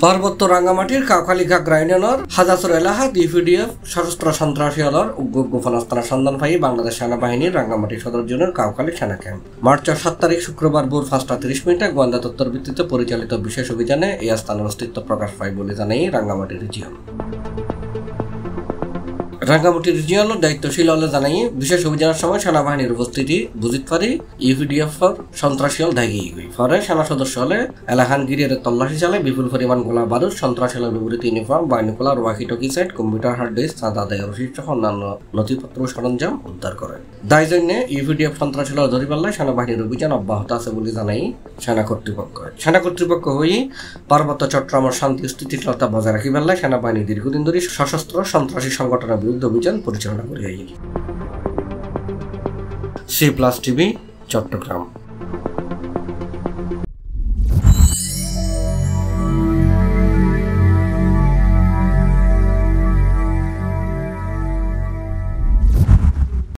পার্বত্য রাঙ্গামাটির কাউখালীঘাট ইউনিয়নের হাজাসর এলাকাত ইউপিডিএফ সশস্ত্র সন্ত্রাসী দলের গোপন আস্তানার সন্ধান পাই বাংলাদেশ সেনাবাহিনীর রাঙ্গামাটি সদর জোনের কাউখালী সেনা ক্যাম্প। মার্চের ৭ তারিখ শুক্রবার ভোর ৫টা ৩০ মিনিটে গোয়েন্দা তথ্যের ভিত্তিতে পরিচালিত বিশেষ অভিযানে এই আস্তানার অস্তিত্ব প্রকাশ পায় বলে জানাই রাঙ্গামাটি রিজিয়ন। রাঙ্গামাটি রিজিয়নের দায়িত্বশীল হলে জানাই বিশেষ অভিযানের সময় সেনাবাহিনীর উপস্থিতি বুঝতে পারি ইউপিডিএফ সন্ত্রাসী হল দাগিয়ে গই। পরে সেনা সদস্য হলে এলাকান গিরিয়ে তল্লাশি চালে বিপুল পরিমাণ গোলা বারুদ, সন্ত্রাসী হলের বিপরীত uniform, binoculars, walkie talkie set, computer hard disk, চাঁদা আদায় রসিদ সহ অন্যান্য নথিপত্র সরঞ্জাম উদ্ধার করে। দায় জন্য ইউপিডিএফ সন্ত্রাসী হল ধরি পাল্লায় সেনাবাহিনীর অভিযান অব্যাহত আছে বলে জানাই সেনা কর্তৃপক্ষ। সেনা কর্তৃপক্ষ হয়ে পার্বত্য চট্টগ্রামের শান্তি স্থিতিশীলতা বজায় রাখি পাল্লায় সেনাবাহিনী দীর্ঘদিন ধরে সশস্ত্র সন্ত্রাসী সংগঠনের বিরুদ্ধে অভিযান পরিচালনা করে। C+ TV, Chittagong.